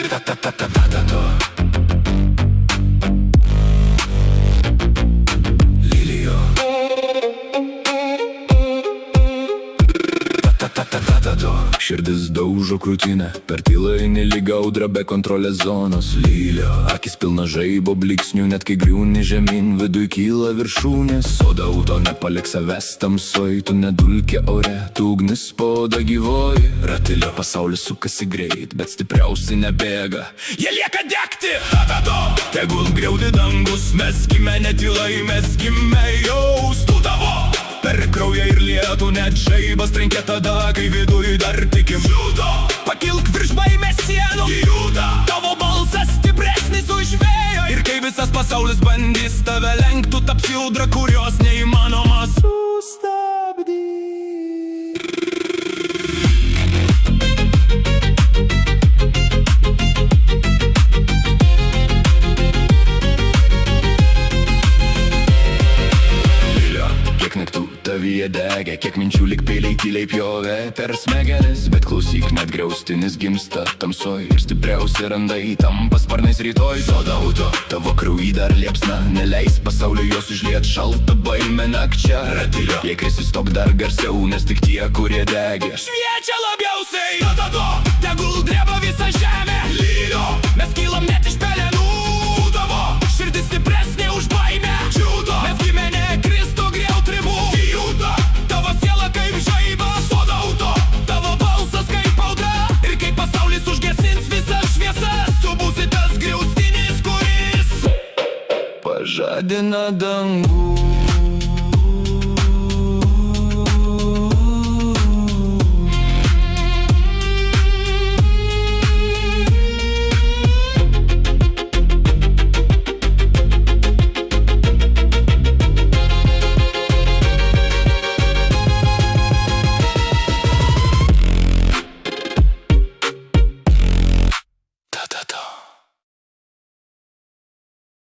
Ta-ta-ta-ta-ta-ta-ta. Lilijo. Ta-ta-ta-ta-ta-ta. Širdis daužo krūtinę, per tylą eini lyg audra be kontrolės zonos. Lylio, akis pilna žaibo bliksnių, net kai griūni žemyn, viduj kyla viršūnės. Soda auto nepalik savęs tamsoj, tu nedulkė ore, tu ugnis spauda gyvoji. Ratilio pasaulis sukasi greit, bet stipriausiai nebėga, jie lieka degti. Ta-ta-ta, tegul griaudi dangus, mes gimė netylai, mes gimė jaustų tavo. Per kraują ir lietų net žaibas trenkė tada, kai viduj dar tikim. Žudo, pakilk virš baimės sienų, juda. Tavo balsas stipresnis už vėją. Ir kai visas pasaulis bandys tave lenkt, tu tapsi audra, kurios neįmanoma sustabdyti. Tavyje degė, kiek minčių lyg peiliai tyliai pjovė per smegenis. Bet klausyk, net griaustinis gimsta tamsoj ir stipriausi randai tampa sparnais rytoj. Soda auto, tavo krauji dar liepsna, neleis pasauliu jos užliet šaltą baimę nakčia. Ratilio, jei krisi stok dar garsiau, nes tik tie, kurie degė, šviečia labiausiai. Ta-ta-ta, tegul dreba visa žemė. Lylio, mes kylam net iš pelenų. Tavo širdis stipresnė už baimę. Džiudo, mes gimė ne Kristų griaut ribų. Tavo siela kaip žaibas, soda auto, tavo balsas kaip audra. Ir kai pasaulis užgesins visas šviesas, tu būsi tas griaustinis, kuris pažadina dangų.